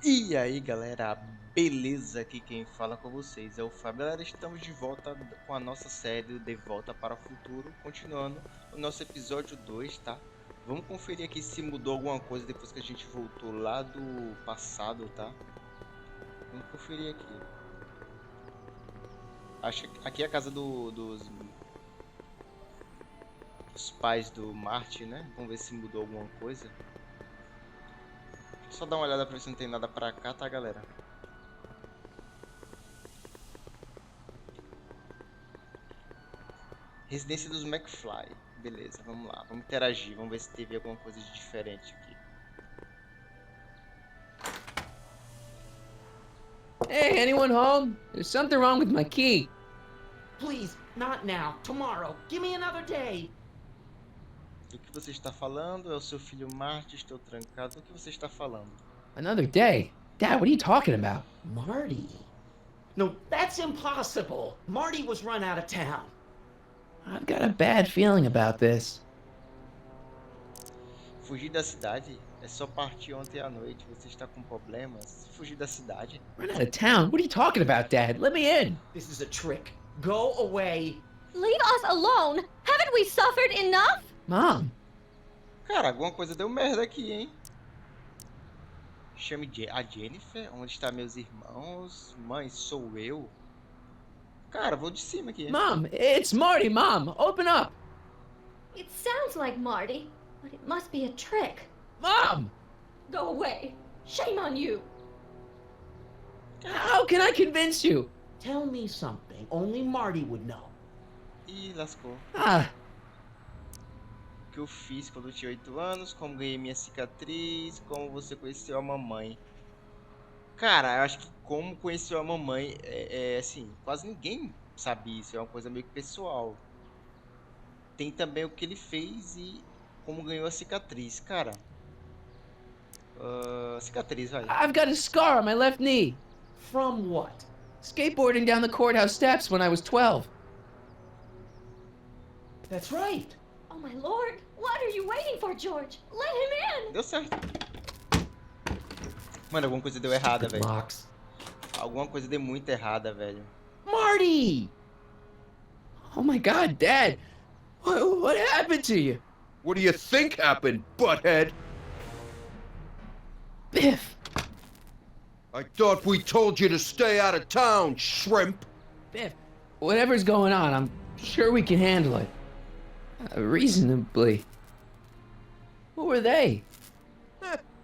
E aí galera, beleza? Aqui quem fala com vocês é o Fábio. Galera, estamos de volta com a nossa série De Volta para o Futuro, continuando o nosso episódio 2, tá? Vamos conferir aqui se mudou alguma coisa depois que a gente voltou lá do passado, tá? Vamos conferir aqui. Acho que aqui é a casa dos pais do Marty, né? Vamos ver se mudou alguma coisa. Só dar uma olhada pra ver se não tem nada pra cá, tá, galera? Residência dos McFly. Beleza, vamos lá. Vamos interagir. Vamos ver se teve alguma coisa de diferente aqui. Hey, anyone home? There's something wrong with my key. Please, not now. Tomorrow. Give me another day. O que você está falando? É o seu filho Marty, estou trancado. O que você está falando? Another day? Dad, what are you talking about? Marty. No, that's impossible. Marty was run out of town. I've got a bad feeling about this. Fugir da cidade? É só partir ontem à noite. Você está com problemas? Fugir da cidade? Run out of town? What are you talking about, Dad? Let me in. This is a trick. Go away. Leave us alone! Haven't we suffered enough? Mom. Cara, alguma coisa deu merda aqui, hein? Chame a Jennifer. Onde estão meus irmãos? Mãe, sou eu? Cara, vou de cima aqui. Mom, it's Marty, Mom. Open up. It sounds like Marty, but it must be a trick. Mom! Go away. Shame on you. How can I convince you? Tell me something only Marty would know. Ih, lascou. Ah, O que eu fiz quando eu tinha 8 anos, como ganhei minha cicatriz, como você conheceu a mamãe. Cara, eu acho que como conheceu a mamãe, assim, quase ninguém sabe isso, é uma coisa meio que pessoal. Tem também o que ele fez e como ganhou a cicatriz, cara. Cicatriz, vai. I've got a scar on my left knee. From what? Skateboarding down the courthouse steps when I was 12. That's right. Oh my lord, what are you waiting for, George? Let him in! Deu certo. Mano, alguma coisa deu errada, velho. Box. Alguma coisa deu muito errada, velho. Marty! Oh my God, Dad. What happened to you? What do you think happened, butthead? Biff. I thought we told you to stay out of town, shrimp. Biff, whatever's going on, I'm sure we can handle it. Reasonably. Who were they?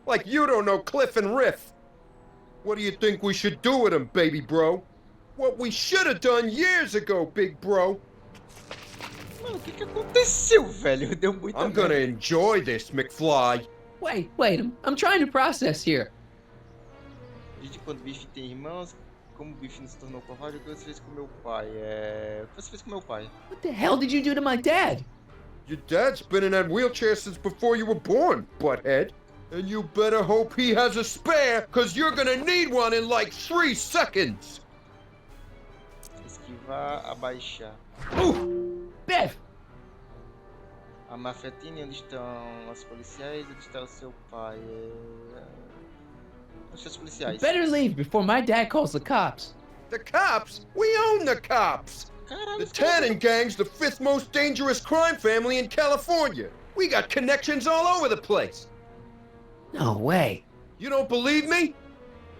Like you don't know Cliff and Riff. What do you think we should do with them, baby bro? What we should have done years ago, big bro. Mano, o que aconteceu, velho? Deu muita I'm gonna merda. enjoy this, McFly. Wait, I'm trying to process here. Desde quando o Biff tem irmãos, como o Biff não se tornou covarde, o que você fez com meu pai? O que você fez com meu pai? What the hell did you do to my dad? Your dad's been in that wheelchair since before you were born, butthead. And you better hope he has a spare, cause you're gonna need one in like 3 seconds. Esquivar, abaixar. Biff! A Mafetine, onde estão os policiais? Onde está o seu pai? Onde estão os policiais? Better leave before my dad calls the cops. The cops? We own the cops. Caralho, The os caras- Tannen gang's the 5th most dangerous crime family in California. We got connections all over the place. No way. You don't believe me?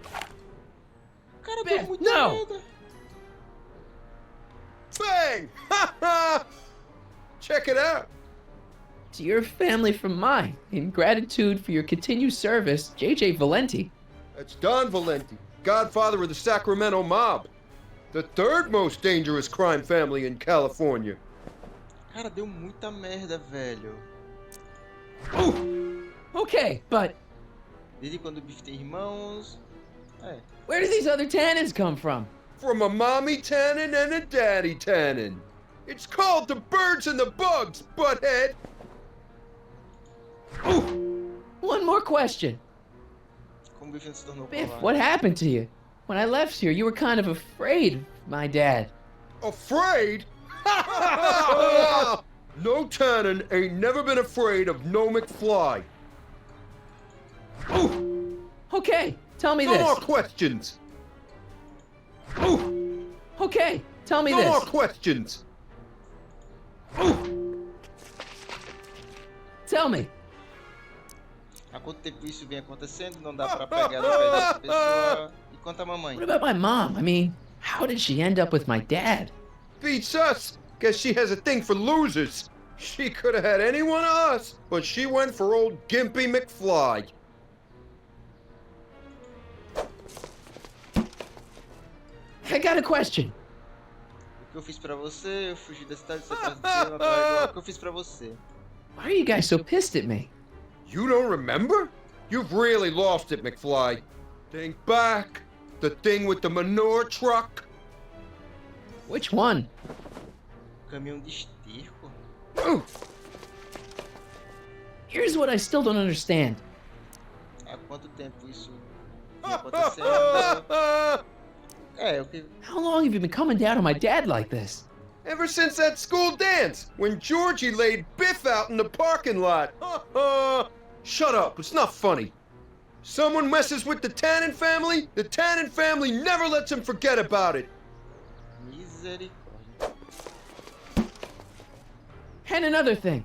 O cara Biff, deu muita não! merda. Bang! Ha ha! Check it out. To your family from mine, in gratitude for your continued service, J.J. Valenti. That's Don Valenti, godfather of the Sacramento mob. The 3rd most dangerous crime family in California. Cara, deu muita merda, velho. Okay, but Desde quando o Biff tem irmãos... where do these other Tannens come from? From a mommy Tannen and a daddy Tannen. It's called the birds and the bugs, butthead. One more question. Como o Biff não se tornou Biff, covarde? what happened to you? When I left here, you were kind of afraid of my dad. Afraid? No Tannen ain't never been afraid of no McFly. Okay, tell me No this. more questions. Ooh, Okay, tell me no this. more questions. Ooh. Tell me. Há quanto tempo isso vem acontecendo? Não dá pra pegar no pé de outra pessoa. E conta a mamãe. What about my mom? I mean, how did she end up with my dad? Beats us. Guess she has a thing for losers. She could have had any one of us, but she went for old Gimpy McFly. I got a question. O que eu fiz pra você? Eu fugi da cidade, você tá dizendo agora. O que eu fiz pra você? Why are you guys so pissed at me? You don't remember? You've really lost it, McFly. Think back. The thing with the manure truck. Which one? Caminhão de esterco? Ooh. Here's what I still don't understand. Há quanto tempo isso vem acontecendo? É, o que... How long have you been coming down on my dad like this? Ever since that school dance, when Georgie laid Biff out in the parking lot. Shut up, it's not funny. Someone messes with the Tannen family never lets him forget about it. Misericórdia. And another thing.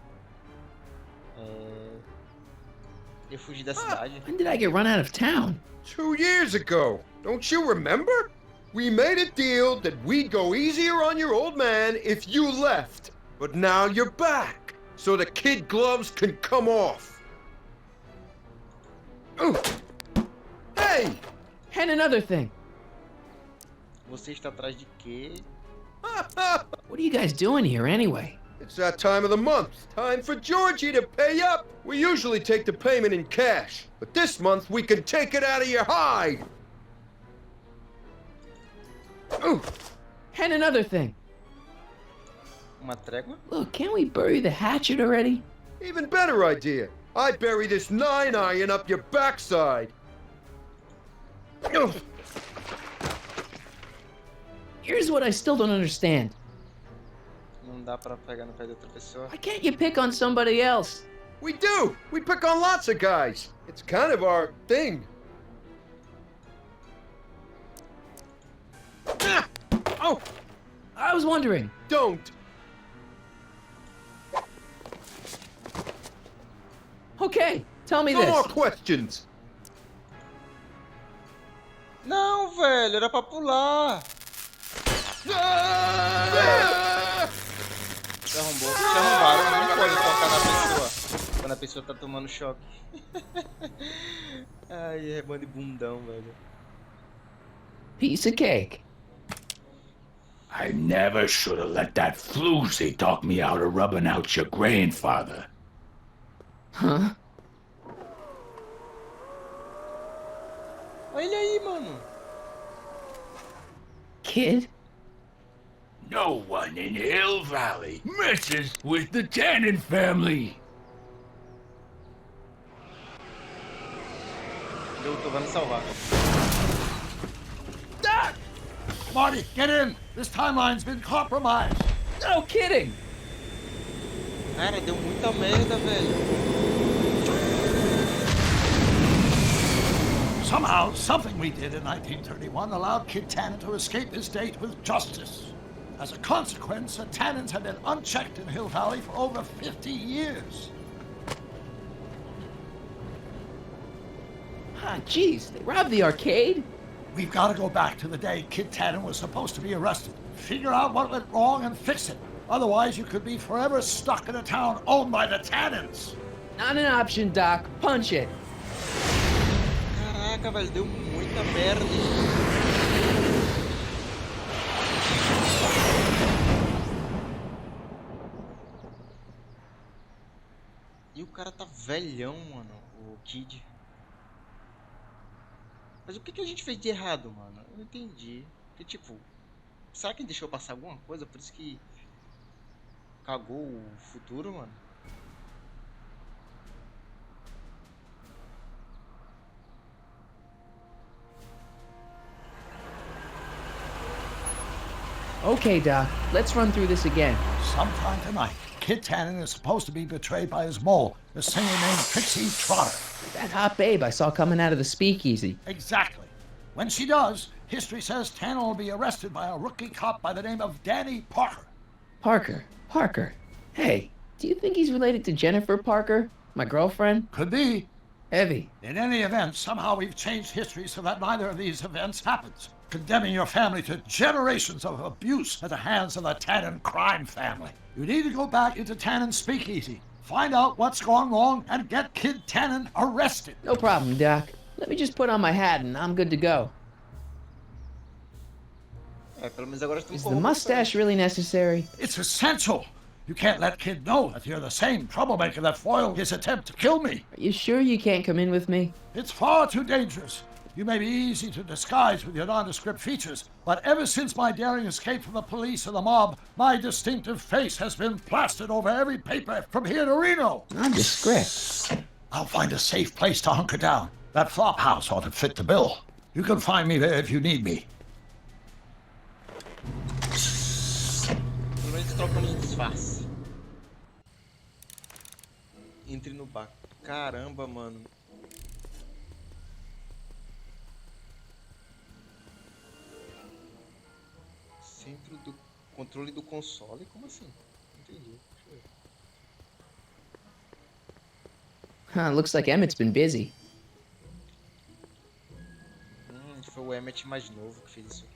Eu fugi da cidade. When did I get run out of town? 2 years ago. Don't you remember? We made a deal that we'd go easier on your old man if you left. But now you're back, so the kid gloves can come off. Ooh. Hey! And another thing. Você está atrás de quê? What are you guys doing here anyway? It's that time of the month. Time for Georgie to pay up. We usually take the payment in cash, but this month we can take it out of your hide. Ooh. And another thing. Uma trégua? Look, can't we bury the hatchet already? Even better idea. I bury this 9-iron up your backside. Ooh. Here's what I still don't understand. Não dá pra pegar no pé de outra pessoa. Why can't you pick on somebody else? We do. We pick on lots of guys. It's kind of our thing. Ah! Oh, I was wondering. don't. Okay, tell me No more this. questions. Não, velho, era pra pular. Ah! Se arrombou. Se arrombaram, não pode tocar na pessoa. Quando a pessoa tá tomando choque. Ai, é bando de bundão, velho. Piece of cake. I never should have let that floozy talk me out of rubbing out your grandfather. Huh? Olha ele aí, mano. Kid? No one in Hill Valley messes with the Tannen family. Doutor vai me salvar. Marty, get in! This timeline's been compromised. No kidding! Cara, deu muita merda, velho. Somehow, something we did in 1931 allowed Kid Tannen to escape his date with justice. As a consequence, the Tannens have been unchecked in Hill Valley for over 50 years. Ah, jeez, they robbed the arcade? We've got to go back to the day Kid Tannen was supposed to be arrested. Figure out what went wrong and fix it. Otherwise, you could be forever stuck in a town owned by the Tannens. Not an option, Doc. Punch it. Caraca, velho, deu muita merda. E o cara tá velhão, mano, o Kid. Mas o que a gente fez de errado, mano? Eu não entendi. Porque, tipo, será que deixou passar alguma coisa? Por isso que cagou o futuro, mano? Okay, Doc, let's run through this again. Sometime tonight, Kid Tannen is supposed to be betrayed by his mole, a singer named Trixie Trotter. That hot babe I saw coming out of the speakeasy. Exactly. When she does, history says Tannen will be arrested by a rookie cop by the name of Danny Parker. Parker. Hey, do you think he's related to Jennifer Parker, my girlfriend? Could be. Evie. In any event, somehow we've changed history so that neither of these events happens, condemning your family to generations of abuse at the hands of the Tannen crime family. You need to go back into Tannen's speakeasy, find out what's gone wrong, and get Kid Tannen arrested. No problem, Doc. Let me just put on my hat and I'm good to go. Pelo menos agora estamos Is the mustache really necessary? It's essential. You can't let Kid know that you're the same troublemaker that foiled his attempt to kill me. Are you sure you can't come in with me? It's far too dangerous. You may be easy to disguise with your nondescript features, but ever since my daring escape from the police and the mob, my distinctive face has been plastered over every paper from here to Reno. Nondescript. I'll find a safe place to hunker down. That flop house ought to fit the bill. You can find me there if you need me. Pelo menos trocam de disfarce. Entre no bar. Caramba, mano. Centro do controle do console? Como assim? Entendi. Deixa eu ver. Looks like Emmett's been busy. Foi o Emmett mais novo que fez isso aqui.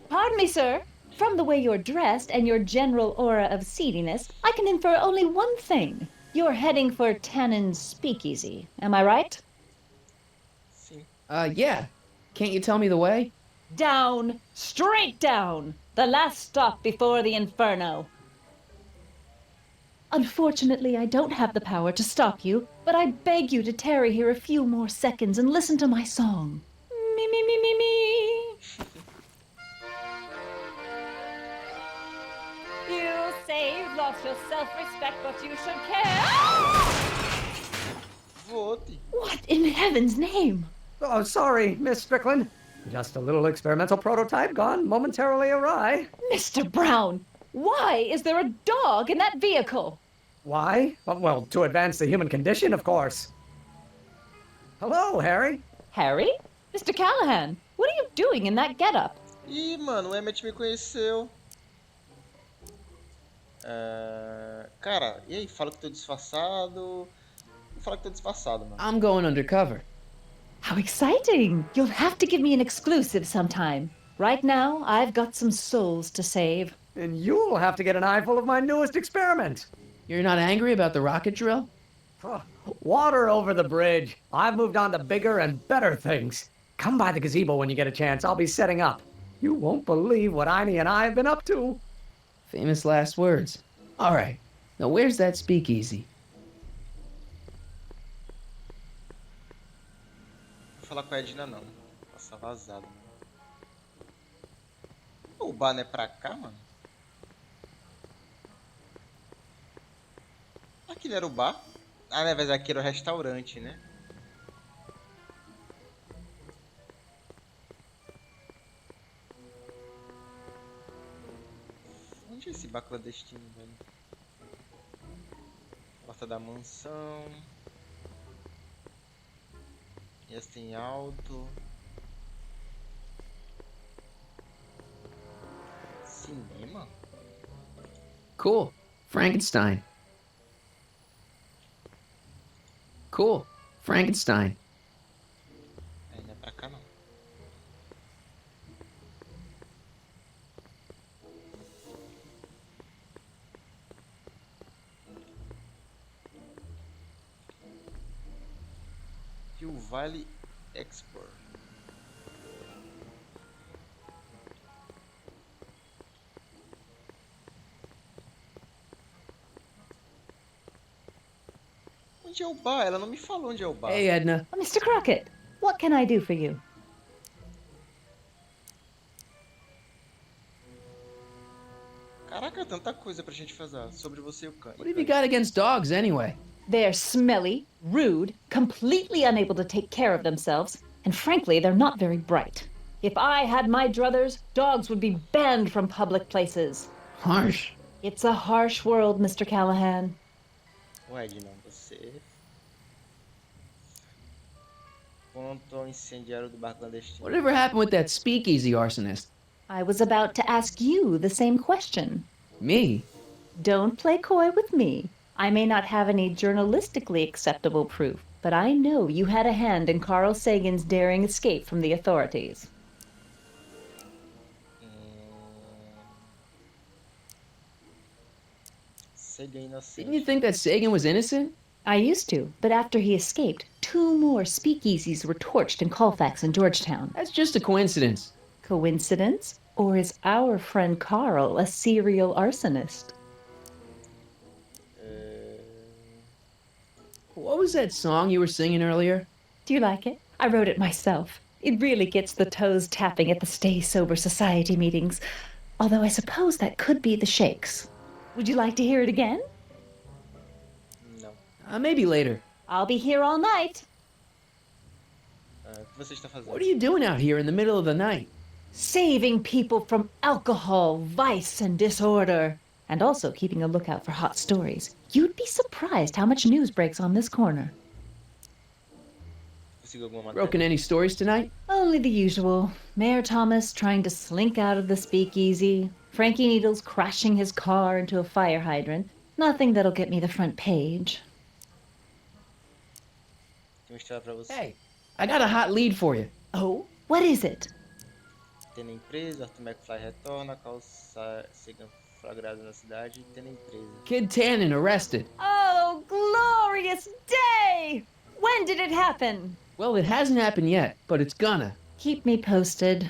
Pardon me, sir. From the way you're dressed and your general aura of seediness, I can infer only one thing. You're heading for Tannen's speakeasy. Am I right? Sim. Yeah. Can't you tell me the way? Down. Straight down. The last stop before the inferno. Unfortunately, I don't have the power to stop you, but I beg you to tarry here a few more seconds and listen to my song. Me, me, me, me, me. You say you've lost your self-respect, but you should care. Vote. What in heaven's name? Oh, sorry, Miss Strickland. Just a little experimental prototype gone momentarily awry. Mr. Brown, why is there a dog in that vehicle? Why? Well, to advance the human condition, of course. Hello, Harry. Harry? Mr. Callahan, what are you doing in that getup? Ih, mano, o Emmett me conheceu. Cara, e aí? Fala que tô disfarçado. Fala que tô disfarçado, mano. I'm going undercover. How exciting! You'll have to give me an exclusive sometime. Right now, I've got some souls to save. And you'll have to get an eyeful of my newest experiment. You're not angry about the rocket drill? Water over the bridge. I've moved on to bigger and better things. Come by the gazebo when you get a chance. I'll be setting up. You won't believe what Einie and I have been up to. Famous last words. All right. Now where's that speakeasy? Vou falar com a Edna não. Passar vazado. O bar não é pra cá, mano? Aquele era o bar? Ah, na verdade aqui era o restaurante, né? Onde é esse bar clandestino, velho? Porta da mansão. Esse tem alto. Cinema? Cool. Frankenstein. Cool. Frankenstein. Não é pra cá não. E o Vale Export. Onde é o bar? Ela não me falou onde é o bar. Hey, Edna. Mr. Crockett, what can I do for you? Caraca, tanta coisa pra gente fazer sobre você e o Kanye. What have you got against dogs, anyway? They're smelly, rude, completely unable to take care of themselves, and frankly, they're not very bright. If I had my druthers, dogs would be banned from public places. Harsh. It's a harsh world, Mr. Callahan. Ué, de não, você. Ponto incendiário do bar clandestino. Whatever happened with that speakeasy arsonist? I was about to ask you the same question. Me? Don't play coy with me. I may not have any journalistically acceptable proof, but I know you had a hand in Carl Sagan's daring escape from the authorities. Sagan inocente. Didn't you think that Sagan was innocent? I used to, but after he escaped, 2 more speakeasies were torched in Colfax and Georgetown. That's just a coincidence. Coincidence? Or is our friend Carl a serial arsonist? What was that song you were singing earlier? Do you like it? I wrote it myself. It really gets the toes tapping at the Stay Sober Society meetings. Although I suppose that could be the Shakes. Would you like to hear it again? Não. Maybe later. I'll be here all night. O que você está fazendo? What are you doing out here in the middle of the night? Saving people from alcohol, vice, and disorder. And also keeping a lookout for hot stories. You'd be surprised how much news breaks on this corner. Conseguiu alguma matéria? Broken any stories tonight? Only the usual. Mayor Thomas trying to slink out of the speakeasy. Frankie Needles crashing his car into a fire hydrant. Nothing that'll get me the front page. Tem uma história pra você. Hey, I got a hot lead for you. Oh? What is it? Tendo empresa, Marty McFly retorna, Carl Sagan flagrado na cidade, tendo empresa. Kid Tannen arrested. Oh, glorious day! When did it happen? Well, it hasn't happened yet, but it's gonna. Keep me posted.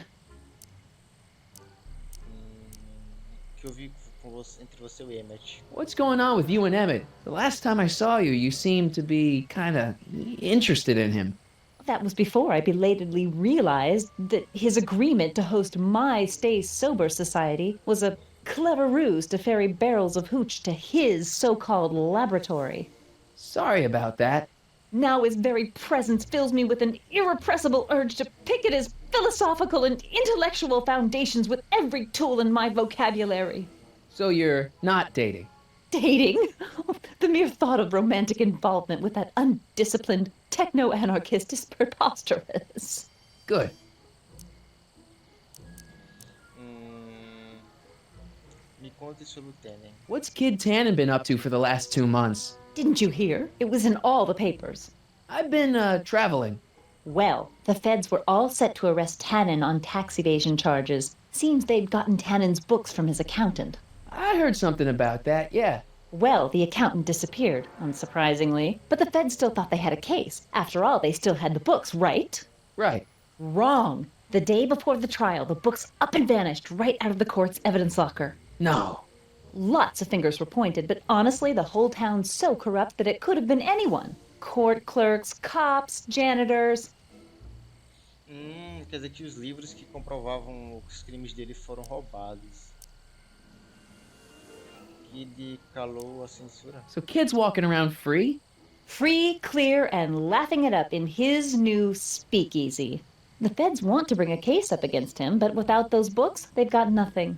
Que eu vi com você, entre você e o Emmett. What's going on with you and Emmett? The last time I saw you, you seemed to be kinda interested in him. That was before I belatedly realized that his agreement to host my Stay Sober Society was a clever ruse to ferry barrels of hooch to his so-called laboratory. Sorry about that. Now his very presence fills me with an irrepressible urge to pick at his philosophical and intellectual foundations with every tool in my vocabulary. So you're not dating? Dating? The mere thought of romantic involvement with that undisciplined techno-anarchist is preposterous. Good. Me conte sobre o Tannen. What's Kid Tannen been up to for the last 2 months? Didn't you hear? It was in all the papers. I've been, traveling. Well, the feds were all set to arrest Tannen on tax evasion charges. Seems they'd gotten Tannen's books from his accountant. I heard something about that, yeah. Well, the accountant disappeared, unsurprisingly. But the feds still thought they had a case. After all, they still had the books, right? Right. Wrong. The day before the trial, the books up and vanished right out of the court's evidence locker. No. Lots of fingers were pointed, but honestly, the whole town's so corrupt that it could have been anyone. Court clerks, cops, janitors. Quer dizer que os livros que comprovavam os crimes dele foram roubados. Kid calou a censura. So Kid's walking around free? Free, clear, and laughing it up in his new speakeasy. The feds want to bring a case up against him, but without those books, they've got nothing.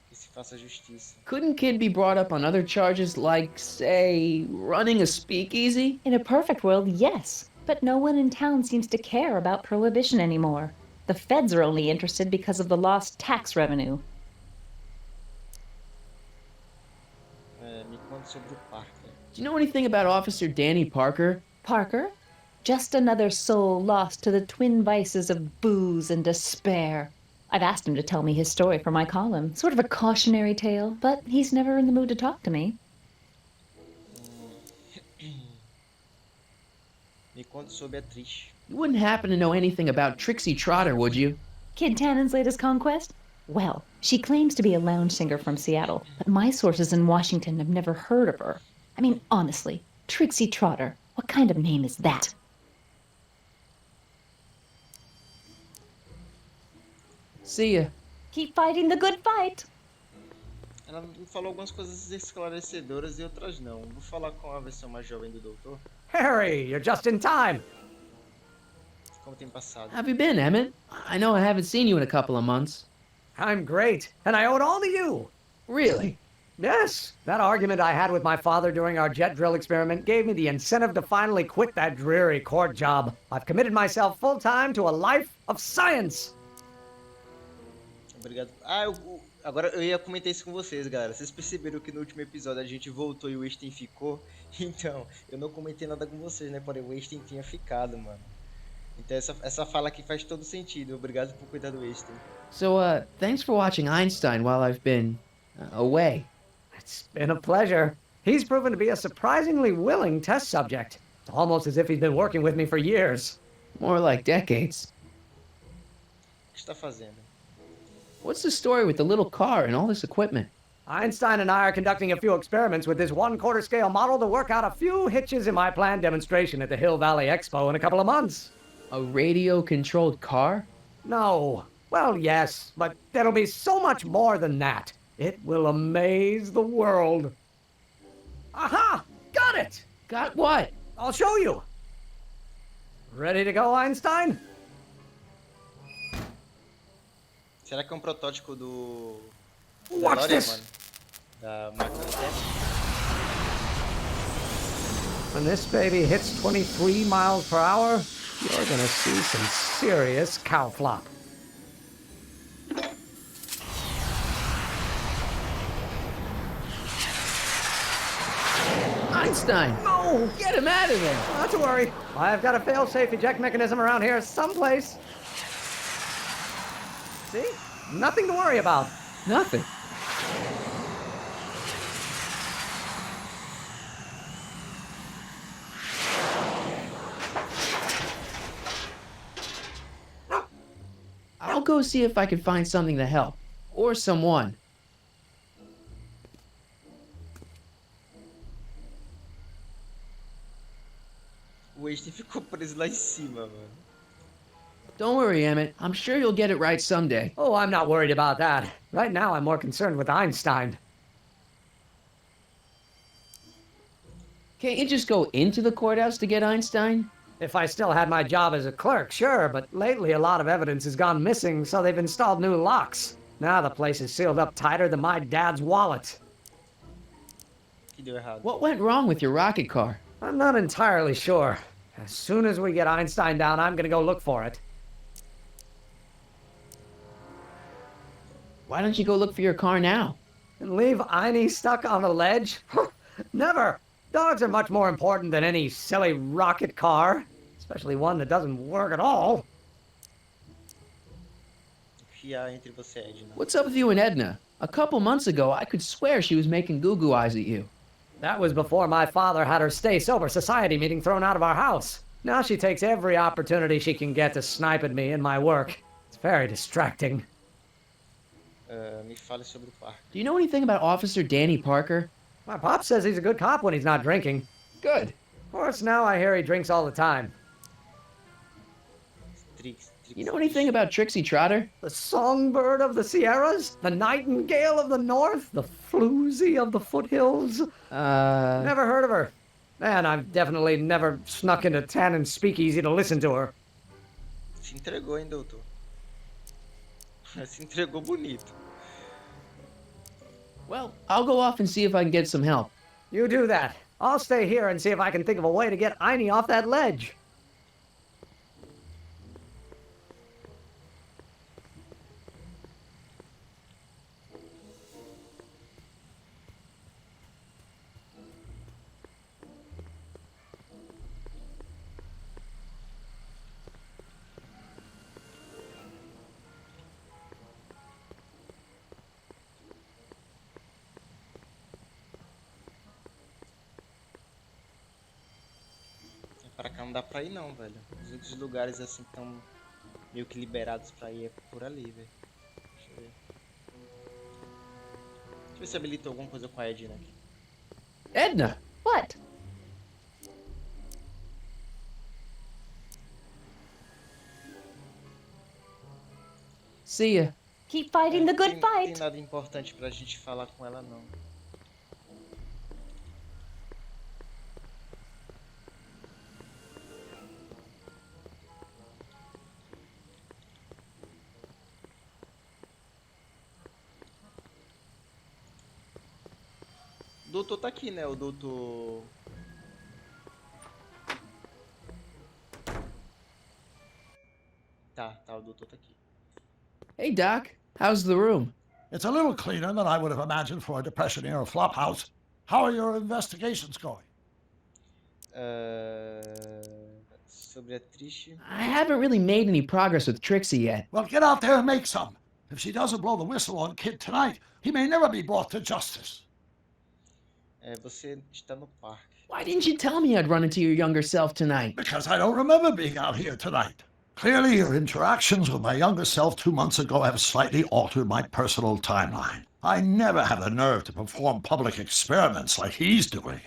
Que se faça justiça. Couldn't Kid be brought up on other charges like, say, running a speakeasy? In a perfect world, yes. But no one in town seems to care about prohibition anymore. The feds are only interested because of the lost tax revenue. Me conte sobre o Parte. Do you know anything about Officer Danny Parker? Parker? Just another soul lost to the twin vices of booze and despair. I've asked him to tell me his story for my column. Sort of a cautionary tale, but he's never in the mood to talk to me. Me conte sobre a Trish. You wouldn't happen to know anything about Trixie Trotter, would you? Kid Tannen's latest conquest? Well, she claims to be a lounge singer from Seattle, but my sources in Washington have never heard of her. I mean, honestly, Trixie Trotter, what kind of name is that? See ya. Keep fighting the good fight. Ela me falou algumas coisas esclarecedoras e outras não. Vou falar com a versão mais jovem do Doutor. Harry, you're just in time. Como tem passado. How have you been, Emmett? I know I haven't seen you in a couple of months. I'm great, and I owe it all to you. Really? Yes, that argument I had with my father during our jet drill experiment gave me the incentive to finally quit that dreary court job. I've committed myself full-time to a life of science. Obrigado. Agora eu ia comentar isso com vocês, galera. Vocês perceberam que no último episódio a gente voltou e o Einstein ficou? Então, eu não comentei nada com vocês, né? Porém, o Einstein tinha ficado, mano. Então essa fala aqui faz todo sentido. Obrigado por cuidar do Einstein. So, thanks for watching Einstein while I've been away. It's been a pleasure. He's proven to be a surprisingly willing test subject. It's almost as if he's been working with me for years. More like decades. O que está fazendo? What's the story with the little car and all this equipment? Einstein and I are conducting a few experiments with this 1/4 scale model to work out a few hitches in my planned demonstration at the Hill Valley Expo in a couple of months. A radio-controlled car? No. Well, yes, but it'll be so much more than that. It will amaze the world. Aha! Got it! Got what? I'll show you. Ready to go, Einstein? Será que é um protótipo do Watch DeLorean, this. mano? Da máquina do tempo? When this baby hits 23 miles per hour, you're gonna see some serious cow flop. Einstein! No! Get him out of there! Not to worry. I've got a fail-safe eject mechanism around here someplace. See? Nothing to worry about. Nothing. I'll go see if I can find something to help. Or someone. O Einstein ficou preso lá em cima, mano. Don't worry, Emmett. I'm sure you'll get it right someday. Oh, I'm not worried about that. Right now, I'm more concerned with Einstein. Can't you just go into the courthouse to get Einstein? If I still had my job as a clerk, sure, but lately a lot of evidence has gone missing, so they've installed new locks. Now the place is sealed up tighter than my dad's wallet. Que deu errado. What went wrong with your rocket car? I'm not entirely sure. As soon as we get Einstein down, I'm gonna go look for it. Why don't you go look for your car now? And leave Einie stuck on a ledge? Never! Dogs are much more important than any silly rocket car. Especially one that doesn't work at all. Fiar entre você e Edna. What's up with you and Edna? A couple months ago, I could swear she was making goo-goo eyes at you. That was before my father had her Stay Sober Society meeting thrown out of our house. Now she takes every opportunity she can get to snipe at me and my work. It's very distracting. Me fale sobre o parque. Do you know anything about Officer Danny Parker? My pop says he's a good cop when he's not drinking. Good. Of course, now I hear he drinks all the time. Trix. You know anything about Trixie Trotter? The songbird of the Sierras? The nightingale of the north? The floozy of the foothills? Never heard of her. And I've definitely never snuck into Tannens' speakeasy to listen to her. Se entregou, hein, doutor? Se entregou bonito. Well, I'll go off and see if I can get some help. You do that. I'll stay here and see if I can think of a way to get Einie off that ledge. Pra cá não dá pra ir não, velho. Os outros lugares assim que estão meio que liberados pra ir é por ali, velho. Deixa eu ver. Deixa eu ver se habilitou alguma coisa com a Edna aqui. Edna! What? See ya. Keep fighting the good Não fight. tem nada importante pra gente falar com ela não. doutor tá aqui, né? O doutor... Tá, o doutor tá aqui. Hey, Doc. How's the room? It's a little cleaner than I would have imagined for a Depression-era flophouse. How are your investigations going? Sobre a triste... I haven't really made any progress with Trixie yet. Well, get out there and make some. If she doesn't blow the whistle on Kid tonight, he may never be brought to justice. Você está no parque. Why didn't you tell me I'd run into your younger self tonight? Because I don't remember being out here tonight. Clearly, your interactions with my younger self 2 months ago have slightly altered my personal timeline. I never have the nerve to perform public experiments like he's doing.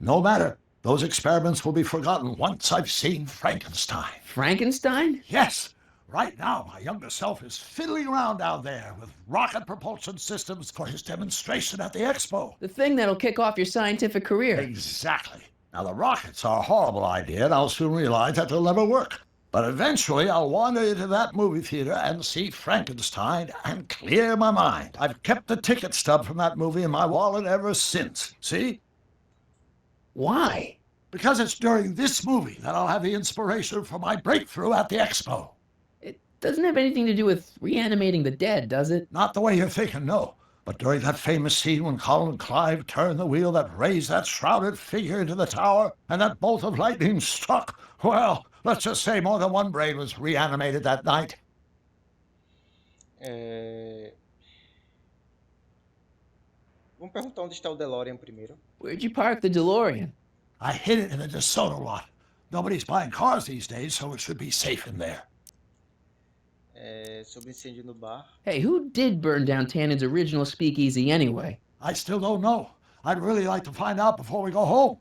No matter. Those experiments will be forgotten once I've seen Frankenstein. Frankenstein? Yes. Right now, my younger self is fiddling around down there with rocket propulsion systems for his demonstration at the expo. The thing that'll kick off your scientific career. Exactly. Now, the rockets are a horrible idea, and I'll soon realize that they'll never work. But eventually, I'll wander into that movie theater and see Frankenstein and clear my mind. I've kept the ticket stub from that movie in my wallet ever since. See? Why? Because it's during this movie that I'll have the inspiration for my breakthrough at the expo. It doesn't have anything to do with reanimating the dead, does it? Not the way you're thinking, no. But during that famous scene when Colin Clive turned the wheel that raised that shrouded figure into the tower and that bolt of lightning struck, well, let's just say more than one brain was reanimated that night. Vamos perguntar onde está o DeLorean primeiro. Where'd you park the DeLorean? I hid it in the DeSoto lot. Nobody's buying cars these days, so it should be safe in there. Sobre incêndio no bar. Hey, who did burn down Tannen's original speakeasy anyway? I still don't know. I'd really like to find out before we go home.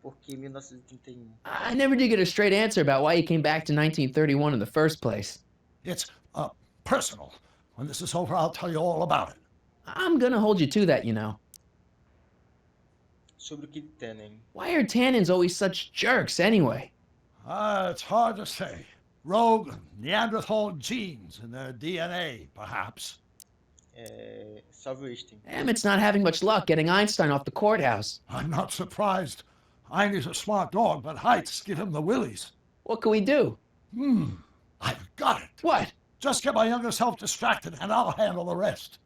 Por que 1931? I never did get a straight answer about why you came back to 1931 in the first place. It's, personal. When this is over, I'll tell you all about it. I'm gonna hold you to that, you know. Sobre o Kid Tannen. Why are Tannens always such jerks anyway? It's hard to say. Rogue Neanderthal genes in their DNA, perhaps. Salve o Einstein. Emmett's not having much luck getting Einstein off the courthouse. I'm not surprised. Einstein's a smart dog, but heights give him the willies. What can we do? I've got it. What? Just get my younger self distracted, and I'll handle the rest.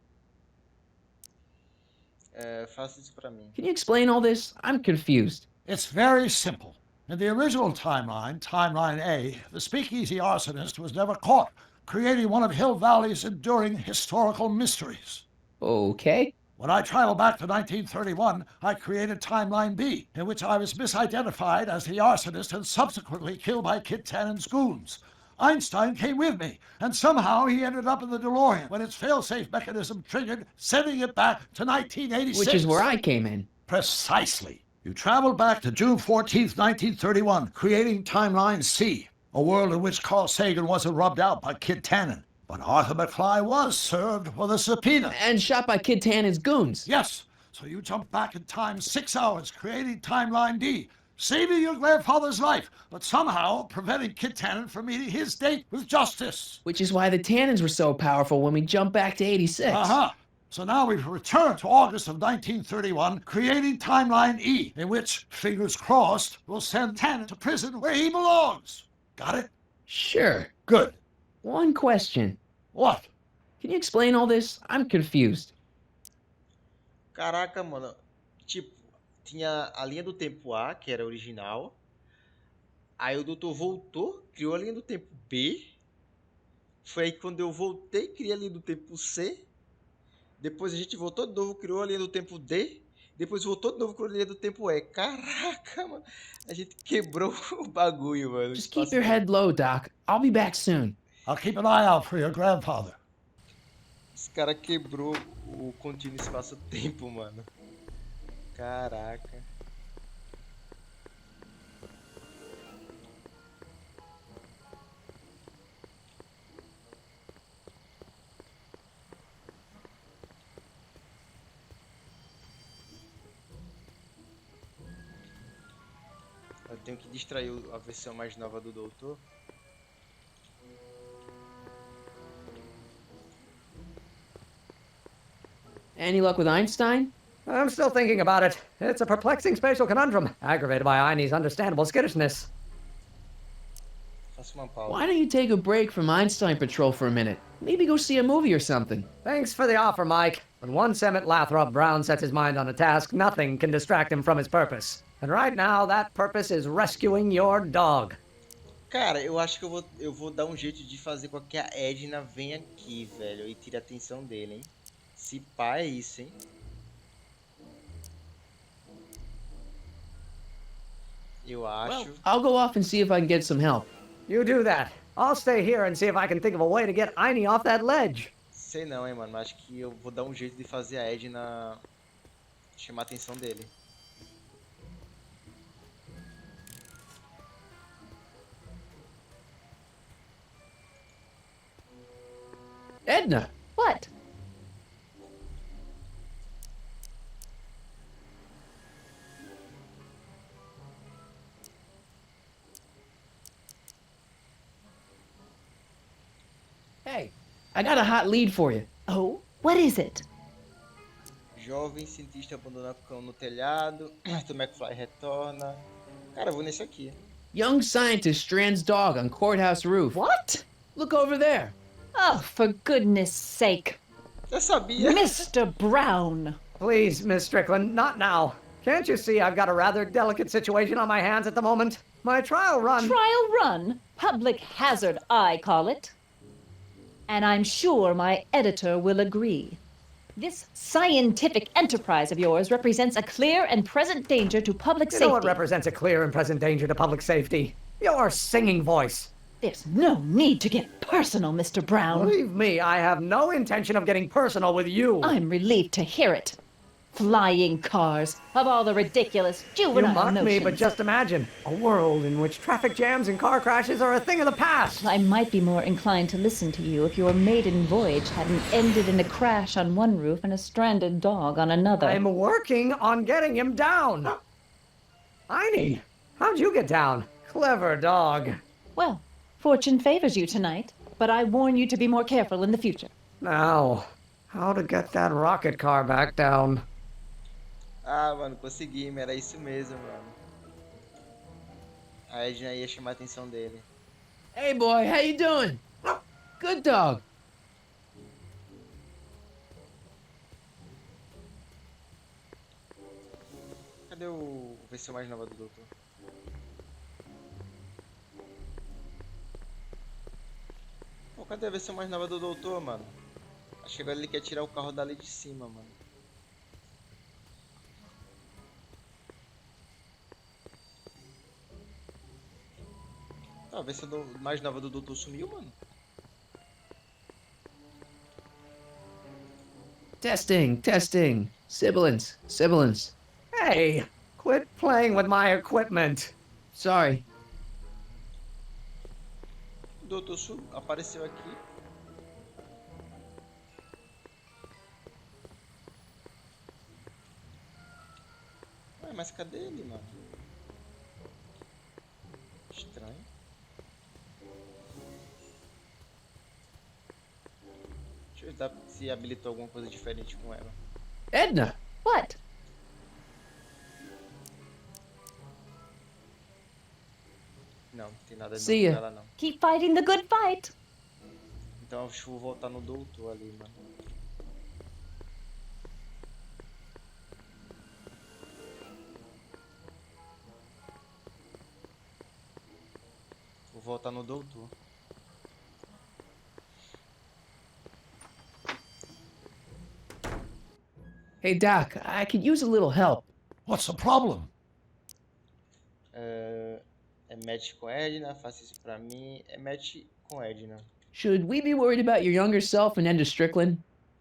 Faça isso pra mim. Can you explain all this? I'm confused. It's very simple. In the original timeline, Timeline A, the speakeasy arsonist was never caught, creating one of Hill Valley's enduring historical mysteries. Okay. When I traveled back to 1931, I created Timeline B, in which I was misidentified as the arsonist and subsequently killed by Kid Tannen's goons. Einstein came with me, and somehow he ended up in the DeLorean when its failsafe mechanism triggered, sending it back to 1986. Which is where I came in. Precisely. You traveled back to June 14th, 1931, creating Timeline C, a world in which Carl Sagan wasn't rubbed out by Kid Tannen. But Arthur McFly was served with a subpoena. And shot by Kid Tannen's goons. Yes, so you jumped back in time 6 hours, creating Timeline D, saving your grandfather's life, but somehow preventing Kid Tannen from meeting his date with justice. Which is why the Tannens were so powerful when we jumped back to 86. So now we've returned to August of 1931, creating Timeline E, in which, fingers crossed, we'll send Tannen to prison where he belongs. Got it? Sure. Good. One question. What? Can you explain all this? I'm confused. Caraca, mano. Tipo, tinha a linha do tempo A, que era original. Aí o doutor voltou, criou a linha do tempo B. Foi aí que quando eu voltei, criei a linha do tempo C. Depois a gente voltou de novo, criou a linha do tempo D. Depois voltou de novo, criou a linha do tempo E. Caraca, mano. A gente quebrou o bagulho, mano. Just keep your head low, Doc. I'll be back soon. I'll keep an eye out for your grandfather. Esse cara quebrou o contínuo espaço-tempo, mano. Caraca. Eu tenho que distrair a versão mais nova do Doutor. Any luck with Einstein? I'm still thinking about it. It's a perplexing spatial conundrum, aggravated by Einie's understandable skittishness. Faça uma pausa. Why don't you take a break from Einstein Patrol for a minute? Maybe go see a movie or something. Thanks for the offer, Mike. When once Emmett Brown sets his mind on a task, nothing can distract him from his purpose. And right now, that purpose is rescuing your dog. Cara, eu acho que eu vou dar um jeito de fazer com que a Edna venha aqui, velho, e tire a atenção dele, hein? Se pá, é isso, hein? Eu acho. Well, I'll go off and see if I can get some help. You do that. I'll stay here and see if I can think of a way to get Einie off that ledge. Sei não, hein, mano. Acho que eu vou dar um jeito de fazer a Edna chamar a atenção dele. Edna! What? Hey, I got a hot lead for you. Oh, what is it? Jovem cientista abandona cão no telhado. Marty McFly retorna. Cara, eu vou nesse aqui. Young scientist strands dog on courthouse roof. What? Look over there. Oh, for goodness sake. Eu sabia. Mr. Brown. Please, Miss Strickland, not now. Can't you see I've got a rather delicate situation on my hands at the moment? My trial run... Trial run? Public hazard, I call it. And I'm sure my editor will agree. This scientific enterprise of yours represents a clear and present danger to public You safety. know what represents a clear and present danger to public safety? Your singing voice. There's no need to get personal, Mr. Brown. Believe me, I have no intention of getting personal with you. I'm relieved to hear it. Flying cars, of all the ridiculous You juvenile mock me, notions. but just imagine a world in which traffic jams and car crashes are a thing of the past. I might be more inclined to listen to you if your maiden voyage hadn't ended in a crash on one roof and a stranded dog on another. I'm working on getting him down. Einie, how'd you get down? Clever dog. Well, fortune favors you tonight, but I warn you to be more careful in the future. Now, how to get that rocket car back down? Ah, mano, consegui, era isso mesmo, mano. A Edna ia chamar a atenção dele. Hey boy, how you doing? Good dog. Cadê o versão mais nova do Doutor? Pô, cadê a versão mais nova do Doutor, mano? Acho que agora ele quer tirar o carro dali de cima, mano. Ah, a versão mais nova do Doutor sumiu, mano. Testing, testing. Sibilance, sibilance. Hey, quit playing with my equipment. Sorry. O Doutor apareceu aqui. Ué, mas cadê ele, mano? Estranho. Deixa eu ver se habilitou alguma coisa diferente com ela. Edna! What? Não, não tem nada See novo ya. com ela não. Keep fighting the good fight. Então acho que vou voltar no Doutor ali, mano. Vou voltar no Doutor. Hey Doc, I could use a little help. What's the problem? É match com Edna, faça isso pra mim. É match com Edna. Should we be worried about your younger self and Enda Strickland?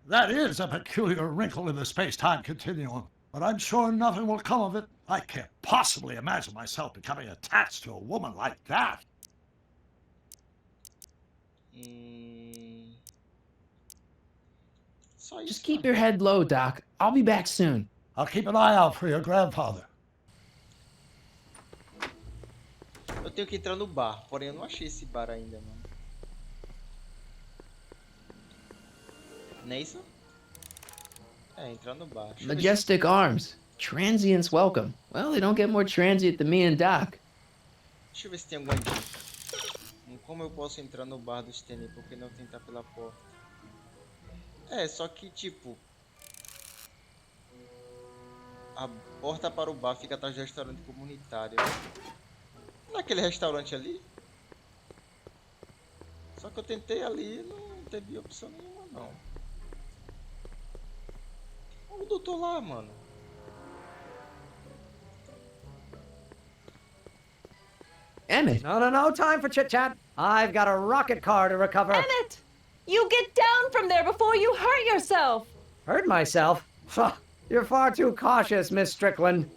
That is a peculiar wrinkle in the space-time continuum, but I'm sure nothing will come of it. I can't possibly imagine myself becoming attached to a woman like that. Só isso. Just keep your head low, Doc. I'll be back soon. I'll keep an eye out for your grandfather. Eu tenho que entrar no bar, porém eu não achei esse bar ainda, mano. Não é isso? É, entrar no bar. Deixa eu ver Majestic arms. Transients welcome. Well, they don't get more transient than me and Doc. Deixa eu ver se tem alguma dica. Como eu posso entrar no bar do Stanley? Por que não tentar pela porta? É, só que tipo... A porta para o bar fica atrás do restaurante comunitário. Naquele restaurante ali? Só que eu tentei ali e não teve opção nenhuma, não. Olha o doutor lá, mano. Emmett. No time for chit-chat. I've got a rocket car to recover. Emmett! You get down from there before you hurt yourself! Hurt myself? You're far too cautious, Miss Strickland.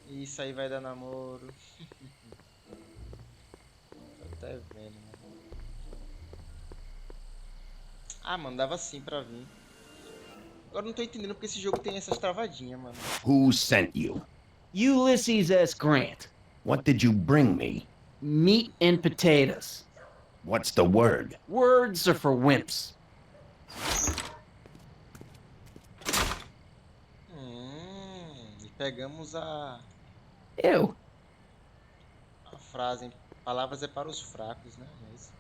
Isso aí vai dar namoro. Tô até vendo, mano. Ah, mano, dava sim pra vir. Agora não tô entendendo porque esse jogo tem essas travadinhas, mano. Who sent you? Ulysses S. Grant. What did you bring me? Meat and potatoes. What's the word? Words are for wimps. E pegamos a Ew. frase, palavras é para os fracos, né? Mas...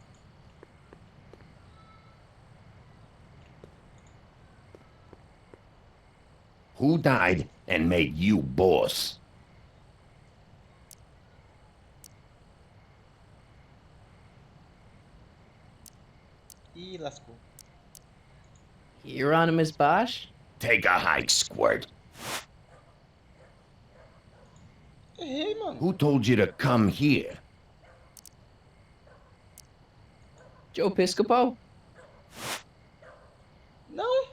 Who died and made you boss? Ih, lascou. Hieronymus Bosch? Take a hike, squirt. Errei, mano. Who told you to come here? Joe Piscopo? Não.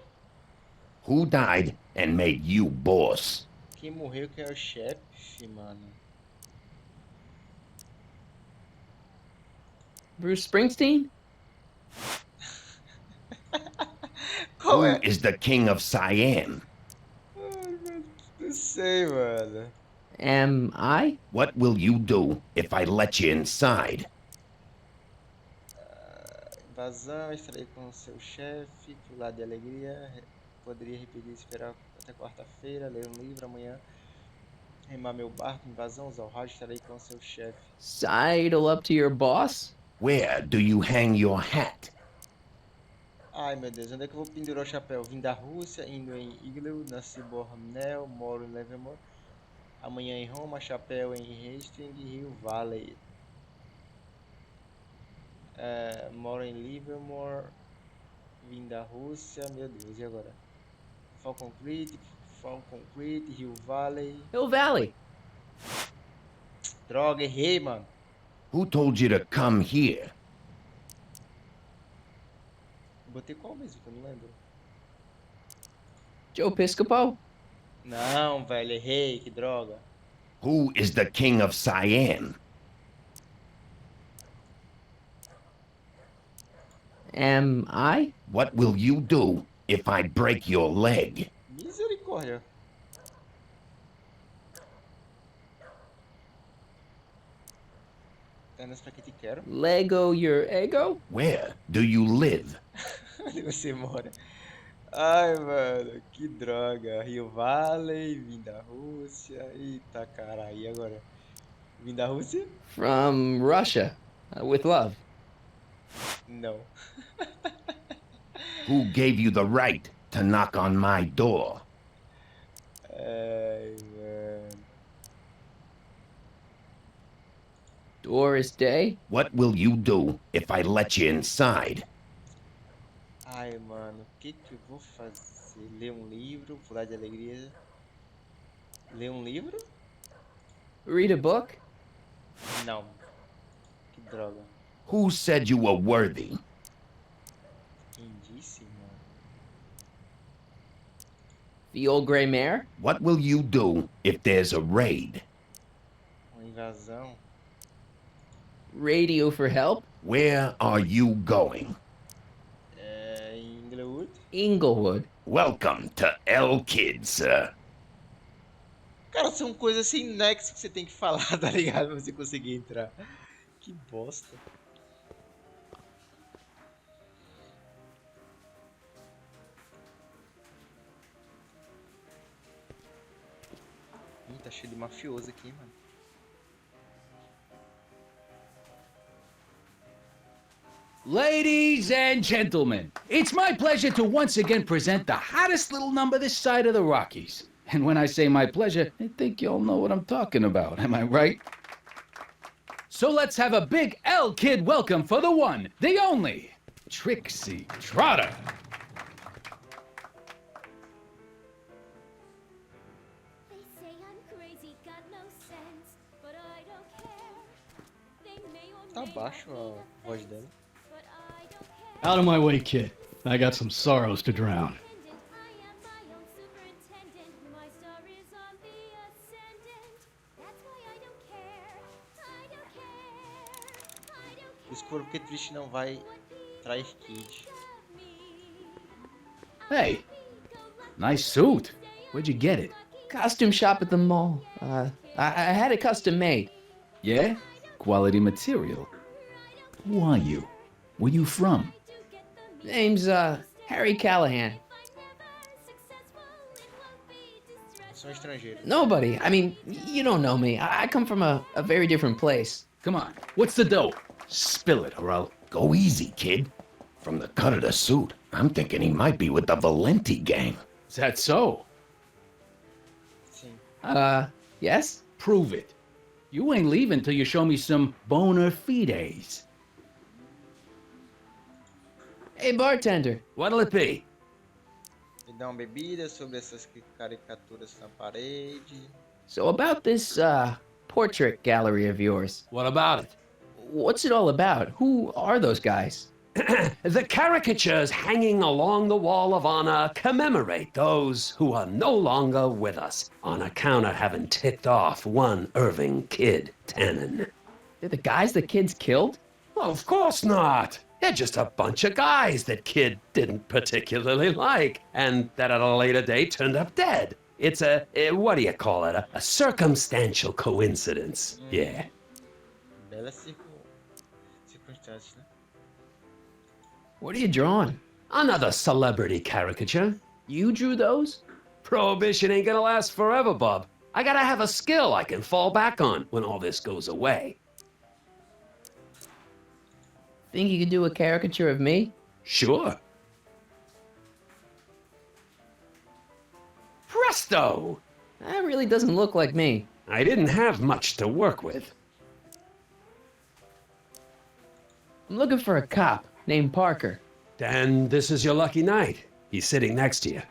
Who died and made you boss? Quem morreu que é o chefe, mano. Bruce Springsteen? Qual Who é? is the king of Siam? Ai, mano, não sei, mano. Am I? What will you do if I let you inside? Invasão, estarei com seu chefe, pular de alegria. Poderia repetir e esperar até quarta-feira, ler um livro amanhã. Remar meu barco, invasão, usar o rádio, estarei com seu chefe. Sidle up to your boss? Where do you hang your hat? Ai meu Deus, onde é que eu vou pendurar o chapéu? Vim da Rússia, indo em Igloo, nasci em Borneo, moro em Livermore. Amanhã em Roma, chapéu em Hastings, Rio Valley. Moro em Livermore, vim da Rússia, meu Deus, e agora? Falcon Creek, Rio Valley. Hill Valley. Droga, errei, mano. Who told you to come here? Botei qual mesmo, que eu não lembro. Joe Piscopo? Não, velho, errei, que droga. Who is the king of Siam? Am I? What will you do if I break your leg? Misericórdia. Tannens pra que te quero? Lego your ego? Where do you live? Onde você mora? Ai, mano, que droga. Rio Valley, vim da Rússia. Eita, caralho, e agora? Vim da Rússia? From Russia. With love. Não. Who gave you the right to knock on my door? Ai, mano. Doris Day? What will you do if I let you inside? Ai, mano, o que que eu vou fazer? Ler um livro, pular de alegria. Ler um livro? Read a book? Não. Que droga. Who said you were worthy? Quem disse, mano? The old gray mare? What will you do if there's a raid? Uma invasão? Radio for help? Where are you going? Inglewood? Inglewood. Welcome to L Kids, sir. Cara, são coisas sem nexo que você tem que falar, tá ligado? Pra você conseguir entrar. Que bosta. Acho ele mafioso aqui, mano. Ladies and gentlemen, it's my pleasure to once again present the hottest little number this side of the Rockies. And when I say my pleasure, I think you all know what I'm talking about, am I right? So let's have a big L-Kid welcome for the one, the only, Trixie Trotter. They say I'm crazy, got no sense, but I don't care. They may or Tá may baixo not a voz dela. but I don't care. Out of my way, kid. I got some sorrows to drown. I am my own superintendent. My star is on the ascendant. That's why I don't care. I don't care. I don't Escuro porque triste não vai trair Kid. Hey, nice suit. Where'd you get it? Costume shop at the mall. I had it custom made. Yeah? Quality material. Who are you? Where you from? Name's, Harry Callahan. Sou estrangeiro. Nobody. I mean, you don't know me. I come from a very different place. Come on, what's the dough? Spill it, or I'll... Go easy, kid. From the cut of the suit, I'm thinking he might be with the Valenti gang. Is that so? Sim. Yes? Prove it. You ain't leaving till you show me some bona fides. Hey, bartender. What'll it be? Me dá uma bebida sobre essas caricaturas na parede. So about this, portrait gallery of yours. What about it? What's it all about? Who are those guys? The caricatures hanging along the wall of honor commemorate those who are no longer with us on account of having ticked off one Irving Kid Tannen. They're the guys the kids killed? Well, of course not. They're just a bunch of guys that Kid didn't particularly like, and that at a later date turned up dead. It's what do you call it? A circumstantial coincidence. Yeah. Bela circunstância, né? What are you drawing? Another celebrity caricature. You drew those? Prohibition ain't gonna last forever, Bub. I gotta have a skill I can fall back on when all this goes away. Think you could do a caricature of me? Sure. Presto! That really doesn't look like me. I didn't have much to work with. I'm looking for a cop named Parker. Then this is your lucky night. He's sitting next to you.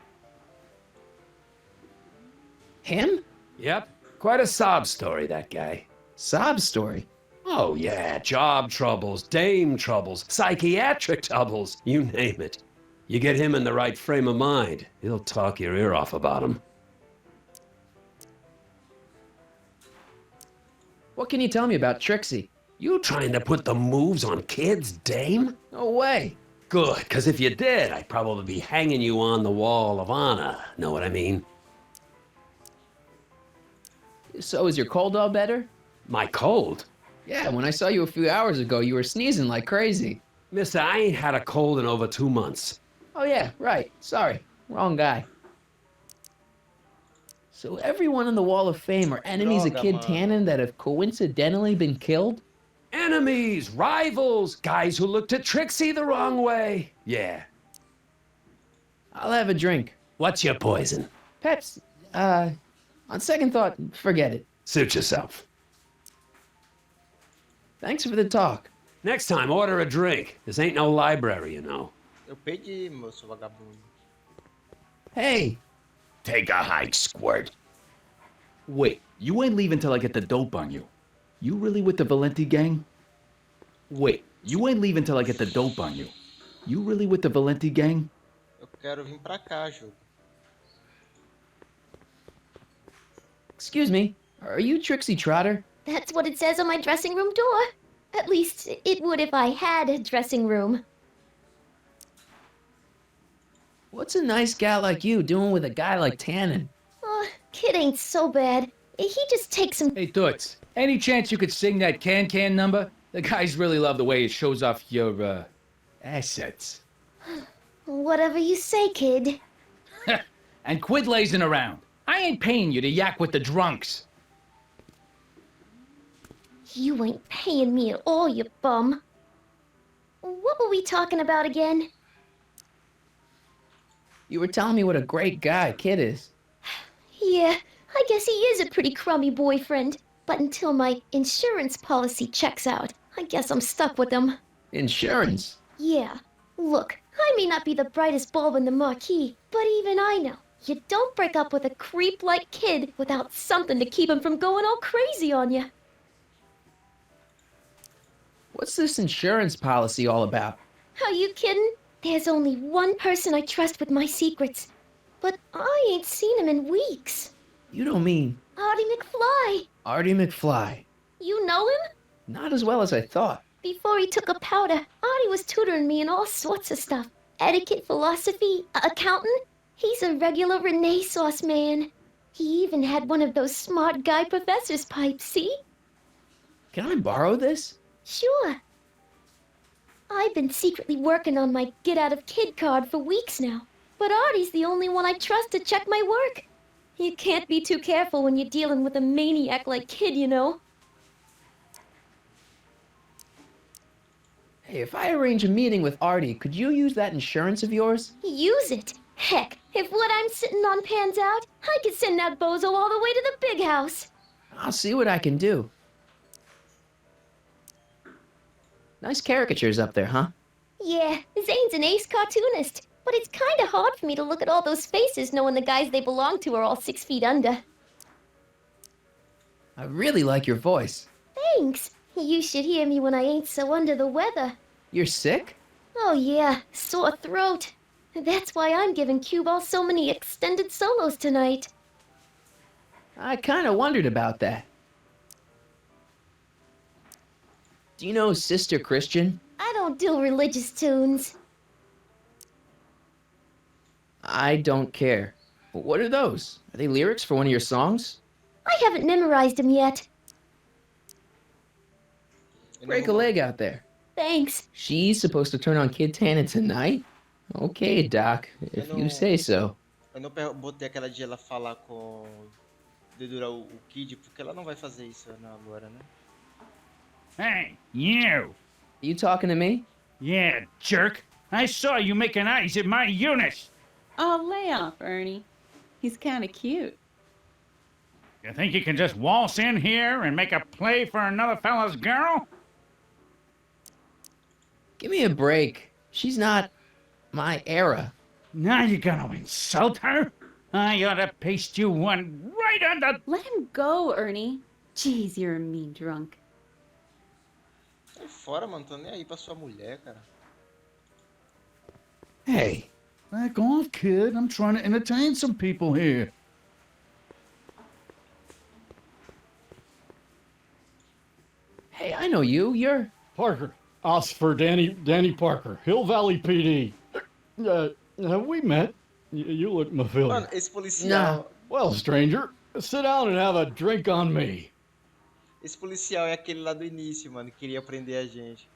Him? Yep. Quite a sob story, that guy. Sob story? Oh, yeah. Job troubles, dame troubles, psychiatric troubles, you name it. You get him in the right frame of mind, he'll talk your ear off about him. What can you tell me about Trixie? You trying to put the moves on kids, dame? No way. Good, because if you did, I'd probably be hanging you on the wall of honor. Know what I mean? So is your cold all better? My cold? Yeah, when I saw you a few hours ago, you were sneezing like crazy. Mister, I ain't had a cold in over 2 months. Oh yeah, right. Sorry. Wrong guy. So everyone in the Wall of Fame are enemies of Kid Tannen that have coincidentally been killed? Enemies, rivals, guys who looked at Trixie the wrong way. Yeah. I'll have a drink. What's your poison? Pepsi. On second thought, forget it. Suit yourself. Thanks for the talk. Next time, order a drink. This ain't no library, you know. Eu peguei, moço vagabundo. Hey! Take a hike, squirt. Wait, you ain't leaving till I get the dope on you. You really with the Valenti gang? Wait, you ain't leaving till I get the dope on you. You really with the Valenti gang? Eu quero vir pra cá, jogo. Excuse me, are you Trixie Trotter? That's what it says on my dressing room door. At least, it would if I had a dressing room. What's a nice gal like you doing with a guy like Tannen? Oh, Kid ain't so bad. He just takes some... Hey, Toots, any chance you could sing that can number? The guys really love the way it shows off your, assets. Whatever you say, kid. And quit lazing around. I ain't paying you to yak with the drunks. You ain't paying me at all, you bum. What were we talking about again? You were telling me what a great guy Kid is. Yeah, I guess he is a pretty crummy boyfriend. But until my insurance policy checks out, I guess I'm stuck with him. Insurance? Yeah. Look, I may not be the brightest bulb in the marquee, but even I know you don't break up with a creep like Kid without something to keep him from going all crazy on you. What's this insurance policy all about? Are you kidding? There's only one person I trust with my secrets. But I ain't seen him in weeks. You don't mean Marty McFly. Marty McFly? You know him? Not as well as I thought. Before he took a powder, Artie was tutoring me in all sorts of stuff. Etiquette, philosophy, accounting. He's a regular Renaissance man. He even had one of those smart guy professor's pipes, see? Can I borrow this? Sure. I've been secretly working on my get out of Kid card for weeks now. But Artie's the only one I trust to check my work. You can't be too careful when you're dealing with a maniac like Kid, you know. Hey, if I arrange a meeting with Artie, could you use that insurance of yours? Use it. Heck, if what I'm sitting on pans out, I could send that bozo all the way to the big house. I'll see what I can do. Nice caricatures up there, huh? Yeah, Zane's an ace cartoonist. But it's kind of hard for me to look at all those faces knowing the guys they belong to are all 6 feet under. I really like your voice. Thanks. You should hear me when I ain't so under the weather. You're sick? Oh yeah, sore throat. That's why I'm giving Cue Ball so many extended solos tonight. I kind of wondered about that. Do you know Sister Christian? I don't do religious tunes. I don't care. What are those? Are they lyrics for one of your songs? I haven't memorized them yet. Break a leg out there. Thanks. She's supposed to turn on Kid Tannens tonight? Okay, Doc, if you say so. Eu não botei aquela de ela falar com... dedurar o Kid, porque ela não vai fazer isso agora, né? Hey, you! You talking to me? Yeah, jerk. I saw you making eyes at my Eunice. Oh, lay off, Ernie. He's kind of cute. You think you can just waltz in here and make a play for another fella's girl? Give me a break. She's not my era. Now you're gonna insult her? I ought to paste you one right on the... Let him go, Ernie. Jeez, you're a mean drunk. Sai fora, mano. Tô nem aí pra sua mulher, cara. Hey. Back off, kid. I'm trying to entertain some people here. Hey, I know you. You're... Parker. Oscar Danny Parker. Hill Valley PD. Have we met? You look familiar. Mano, esse policial... Nah. Well, stranger, sit down and have a drink on me. Esse policial é aquele lá do início, mano, que queria prender a gente.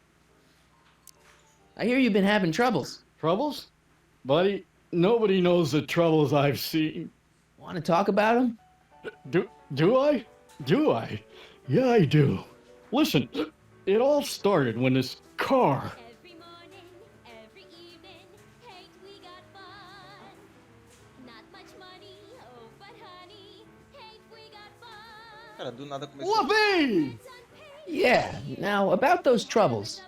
I hear you've been having troubles. Troubles? Buddy, nobody knows the troubles I've seen. Want to talk about them? Do I? Do I? Yeah, I do. Listen, it all started when this car... Every morning, every evening, hate we got fun. Not much money, oh but honey, hate we got fun. Cara, do nada começou... Whoopee! Yeah, now about those troubles.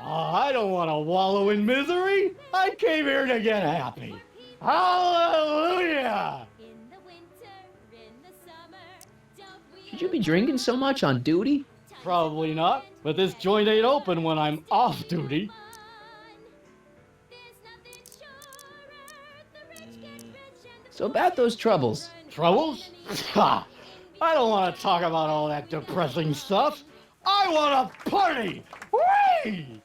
I don't want to wallow in misery. I came here to get happy. Hallelujah! In the winter, in the summer, don't we... Should you be drinking so much on duty? Probably not, but this joint ain't open when I'm off duty. So about those troubles. Troubles? Ha! I don't want to talk about all that depressing stuff. I want to party! Whee!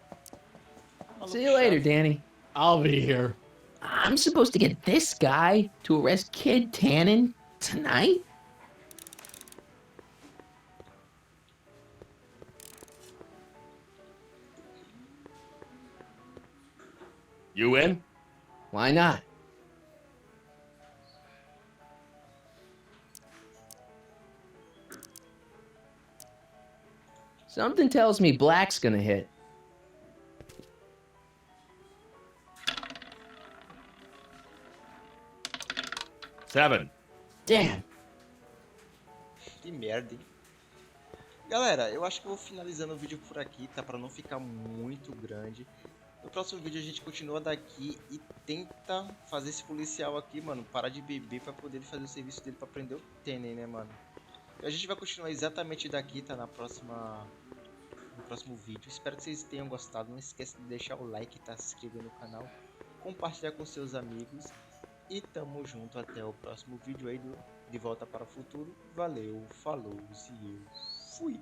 See you later, Danny. I'll be here. I'm supposed to get this guy to arrest Kid Tannen tonight? You in? Why not? Something tells me black's gonna hit. Seven. Damn. Que merda, hein? Galera, eu acho que eu vou finalizando o vídeo por aqui, tá? Pra não ficar muito grande. No próximo vídeo a gente continua daqui e tenta fazer esse policial aqui, mano, parar de beber pra poder fazer o serviço dele pra prender o Tannens, né, mano? A gente vai continuar exatamente daqui, tá? No próximo vídeo. Espero que vocês tenham gostado. Não esqueça de deixar o like, tá? Se inscrever no canal, compartilhar com seus amigos. E tamo junto até o próximo vídeo aí do De Volta para o Futuro. Valeu, falou e eu fui!